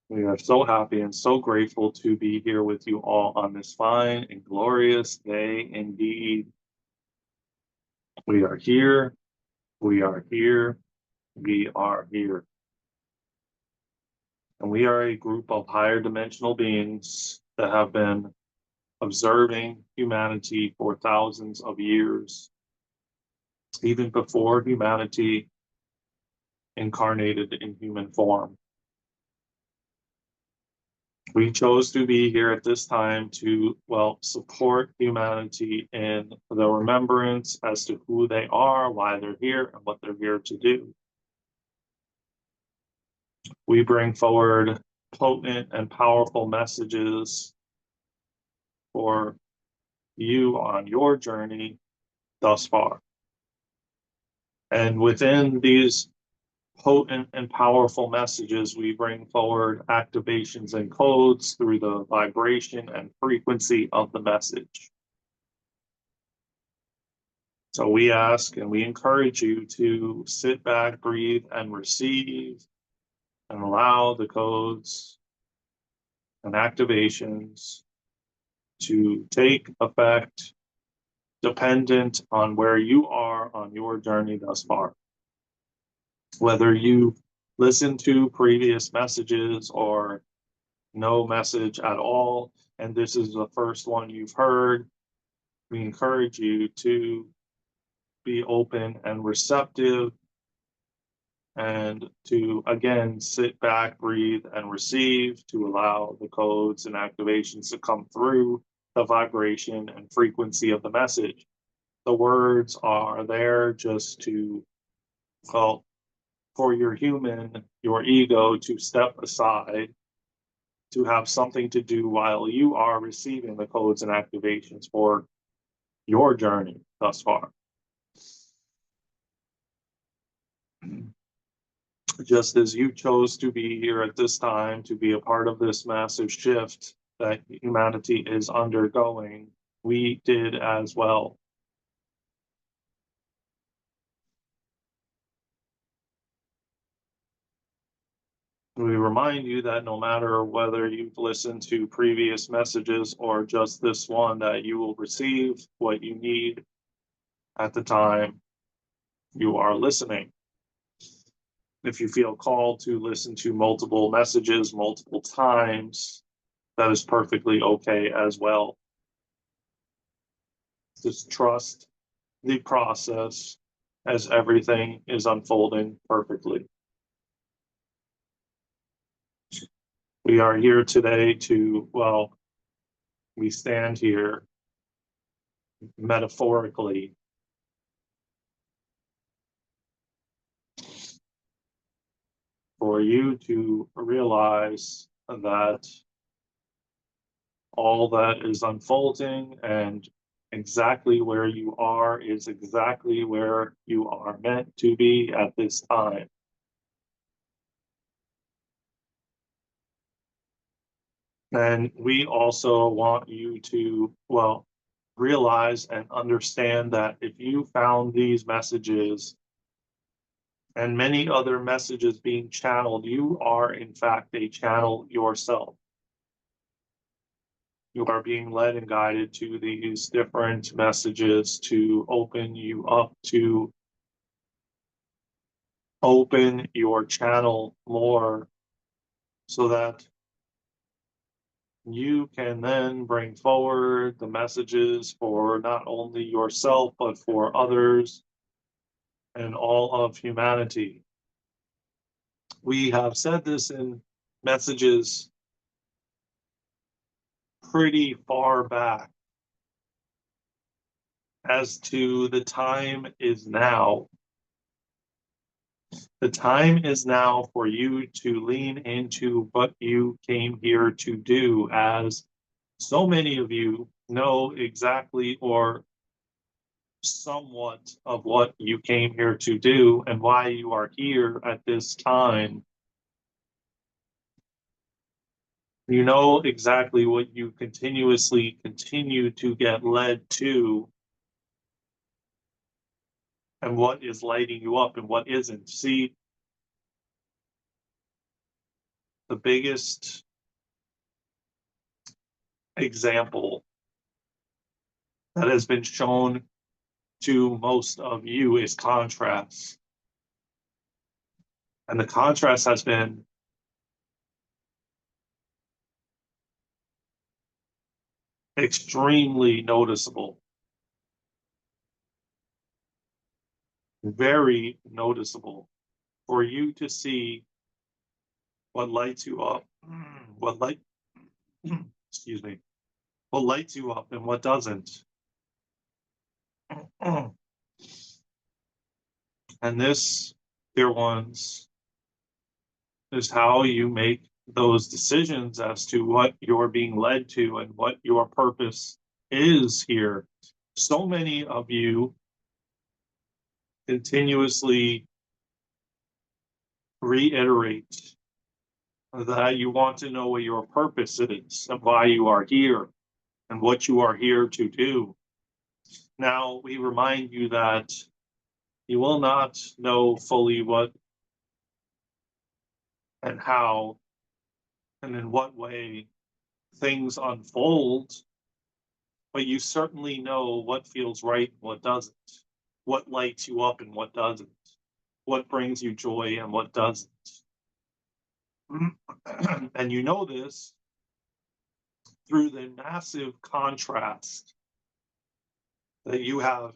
We are so happy and so grateful to be here with you all on this fine and glorious day indeed. We are here. We are here. We are here. And we are a group of higher dimensional beings that have been observing humanity for thousands of years, even before humanity incarnated in human form. We chose to be here at this time to, well, support humanity in the remembrance as to who they are, why they're here, and what they're here to do. We bring forward potent and powerful messages for you on your journey thus far. And within these potent and powerful messages, we bring forward activations and codes through the vibration and frequency of the message. So we ask and we encourage you to sit back, breathe, and receive, and allow the codes and activations to take effect dependent on where you are on your journey thus far. Whether you listen to previous messages or no message at all, and this is the first one you've heard, we encourage you to be open and receptive and to, again, sit back, breathe, and receive to allow the codes and activations to come through the vibration and frequency of the message. The words are there just to, well, for your ego to step aside to have something to do while you are receiving the codes and activations for your journey thus far. Just as you chose to be here at this time to be a part of this massive shift that humanity is undergoing, we did as well. We remind you that no matter whether you've listened to previous messages or just this one, that you will receive what you need at the time you are listening. If you feel called to listen to multiple messages multiple times, that is perfectly okay as well. Just trust the process as everything is unfolding perfectly. We are here today to, well, we stand here metaphorically for you to realize that all that is unfolding and exactly where you are is exactly where you are meant to be at this time. And we also want you to, well, realize and understand that if you found these messages and many other messages being channeled, you are in fact a channel yourself. You are being led and guided to these different messages to open you up, to open your channel more so that you can then bring forward the messages for not only yourself, but for others and all of humanity. We have said this in messages pretty far back as to the time is now. The time is now for you to lean into what you came here to do, as so many of you know exactly or somewhat of what you came here to do and why you are here at this time. You know exactly what you continuously continue to get led to and what is lighting you up and what isn't. See, the biggest example that has been shown to most of you is contrast. And the contrast has been extremely noticeable, very noticeable, for you to see what lights you up, what light, excuse me, what lights you up and what doesn't. And this, dear ones, is how you make those decisions as to what you're being led to and what your purpose is here. So many of you continuously reiterate that you want to know what your purpose is and why you are here and what you are here to do. Now, we remind you that you will not know fully what and how and in what way things unfold, but you certainly know what feels right and what doesn't, what lights you up and what doesn't, what brings you joy and what doesn't. And you know this through the massive contrast that you have,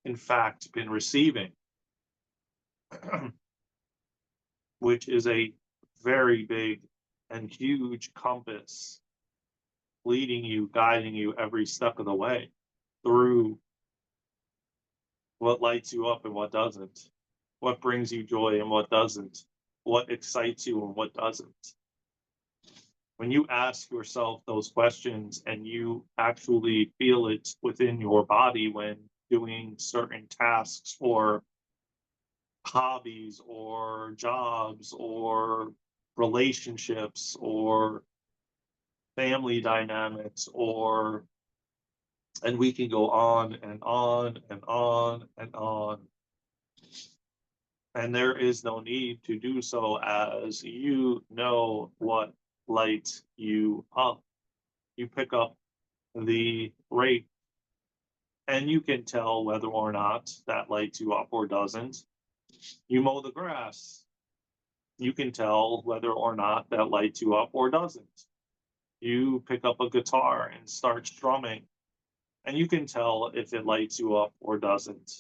in fact, been receiving, which is a very big and huge compass leading you, guiding you every step of the way through what lights you up and what doesn't, what brings you joy and what doesn't, what excites you and what doesn't. When you ask yourself those questions and you actually feel it within your body when doing certain tasks or hobbies or jobs or relationships or family dynamics, or and we can go on and on and on and on, and there is no need to do so, as you know what lights you up. You pick up the rate and you can tell whether or not that lights you up or doesn't. You mow the grass, you can tell whether or not that lights you up or doesn't. You pick up a guitar and start strumming, and you can tell if it lights you up or doesn't.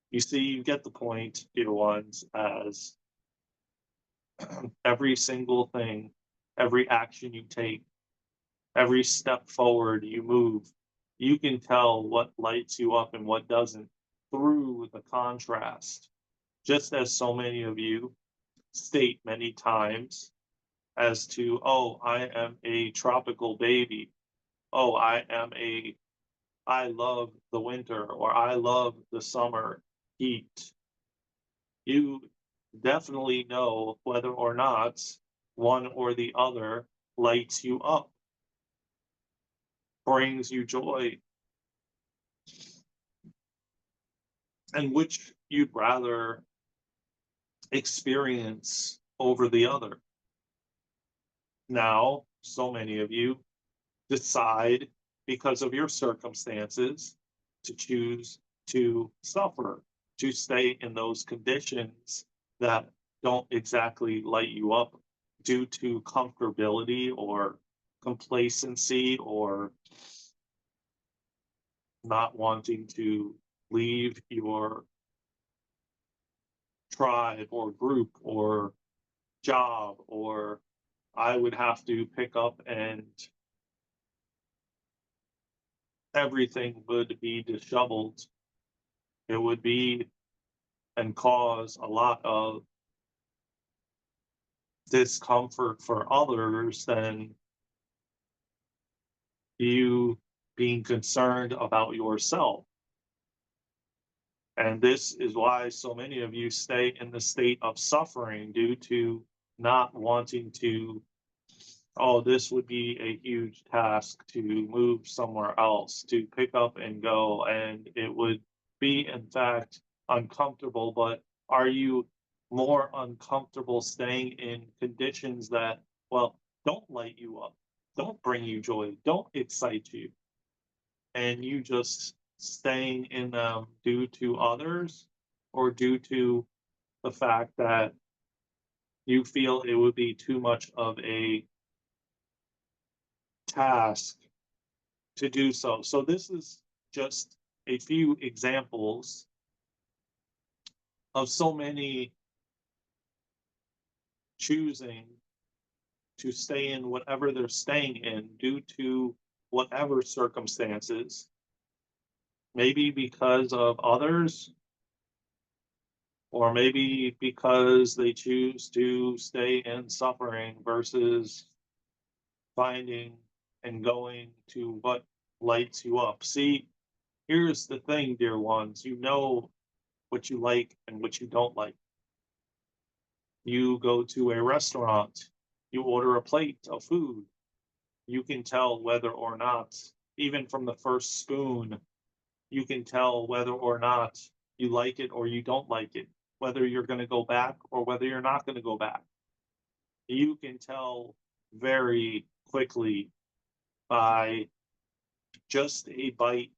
You see, you get the point, dear ones, as every single thing, every action you take, every step forward you move, you can tell what lights you up and what doesn't through the contrast. Just as so many of you state many times as to, oh, I am a tropical baby. Oh, I love the winter, or I love the summer heat. You definitely know whether or not one or the other lights you up, brings you joy, and which you'd rather experience over the other. Now, so many of you decide, because of your circumstances, to choose to suffer, to stay in those conditions that don't exactly light you up due to comfortability or complacency or not wanting to leave your tribe or group or job, or I would have to pick up and everything would be disheveled. It would be and cause a lot of discomfort for others than you being concerned about yourself. And this is why so many of you stay in the state of suffering due to not wanting to, oh, this would be a huge task to move somewhere else, to pick up and go. And it would be, in fact, uncomfortable. But are you more uncomfortable staying in conditions that, well, don't light you up, don't bring you joy, don't excite you, and you just staying in them due to others or due to the fact that you feel it would be too much of a task to do so. So this is just a few examples of so many choosing to stay in whatever they're staying in due to whatever circumstances, maybe because of others, or maybe because they choose to stay in suffering versus finding and going to what lights you up. See, here's the thing, dear ones, you know what you like and what you don't like. You go to a restaurant, you order a plate of food, you can tell whether or not, even from the first spoon, you can tell whether or not you like it or you don't like it, whether you're going to go back or whether you're not going to go back. You can tell very quickly by just a bite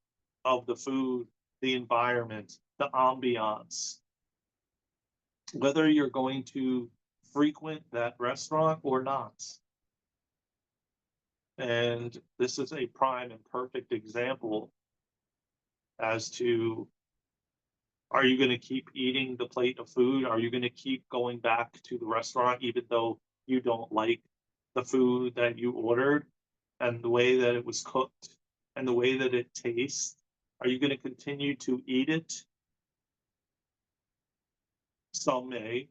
of the food, the environment, the ambiance, whether you're going to frequent that restaurant or not. And this is a prime and perfect example as to, are you going to keep eating the plate of food? Are you going to keep going back to the restaurant even though you don't like the food that you ordered and the way that it was cooked and the way that it tastes? Are you going to continue to eat it? Some may,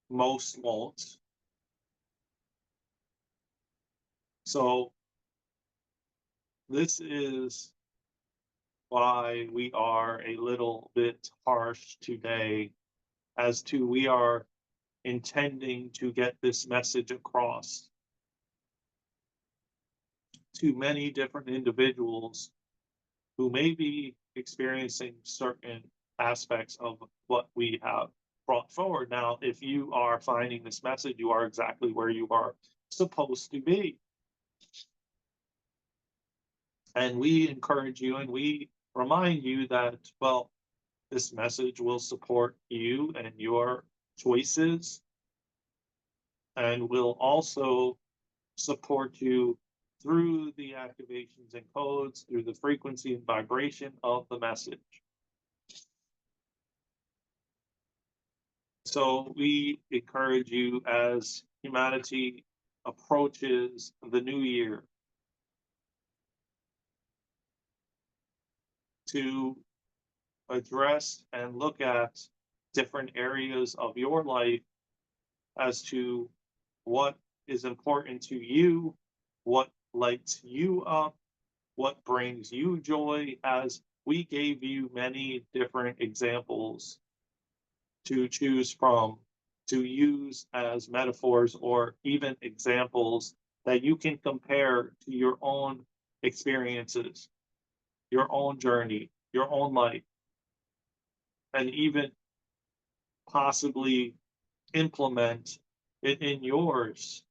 most won't. So this is why we are a little bit harsh today, as to we are intending to get this message across to many different individuals who may be experiencing certain aspects of what we have brought forward. Now, if you are finding this message, you are exactly where you are supposed to be. And we encourage you and we remind you that, well, this message will support you and your choices and will also support you through the activations and codes, through the frequency and vibration of the message. So we encourage you, as humanity approaches the new year, to address and look at different areas of your life as to what is important to you, what lights you up, what brings you joy, as we gave you many different examples to choose from, to use as metaphors or even examples that you can compare to your own experiences, your own journey, your own life, and even possibly implement it in yours.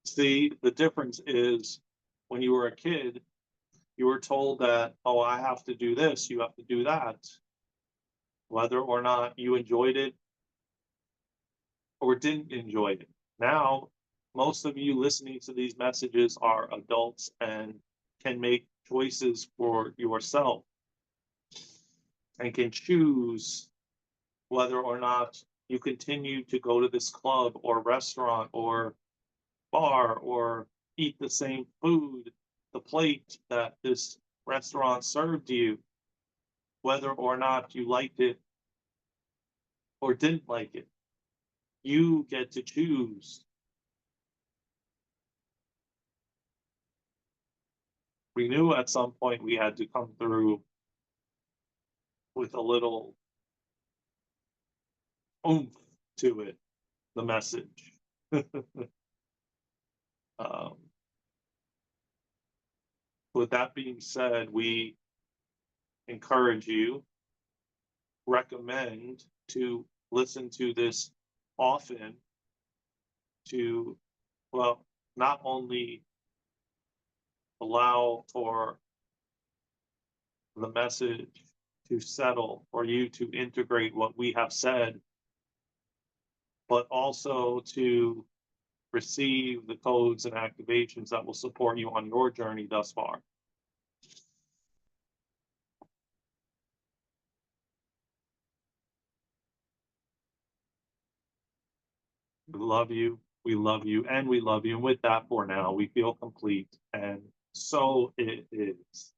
See, the difference is when you were a kid, you were told that, oh, I have to do this, you have to do that, whether or not you enjoyed it or didn't enjoy it. Now, most of you listening to these messages are adults and can make choices for yourself and can choose whether or not you continue to go to this club or restaurant or bar or eat the same food, the plate that this restaurant served you, whether or not you liked it or didn't like it. You get to choose. We knew at some point we had to come through with a little oomph to it, the message. um, with that being said, we encourage you, recommend to listen to this often to, well, not only allow for the message to settle, for you to integrate what we have said, but also to receive the codes and activations that will support you on your journey thus far. We love you, we love you, and we love you. And with that, for now, we feel complete, and so it is.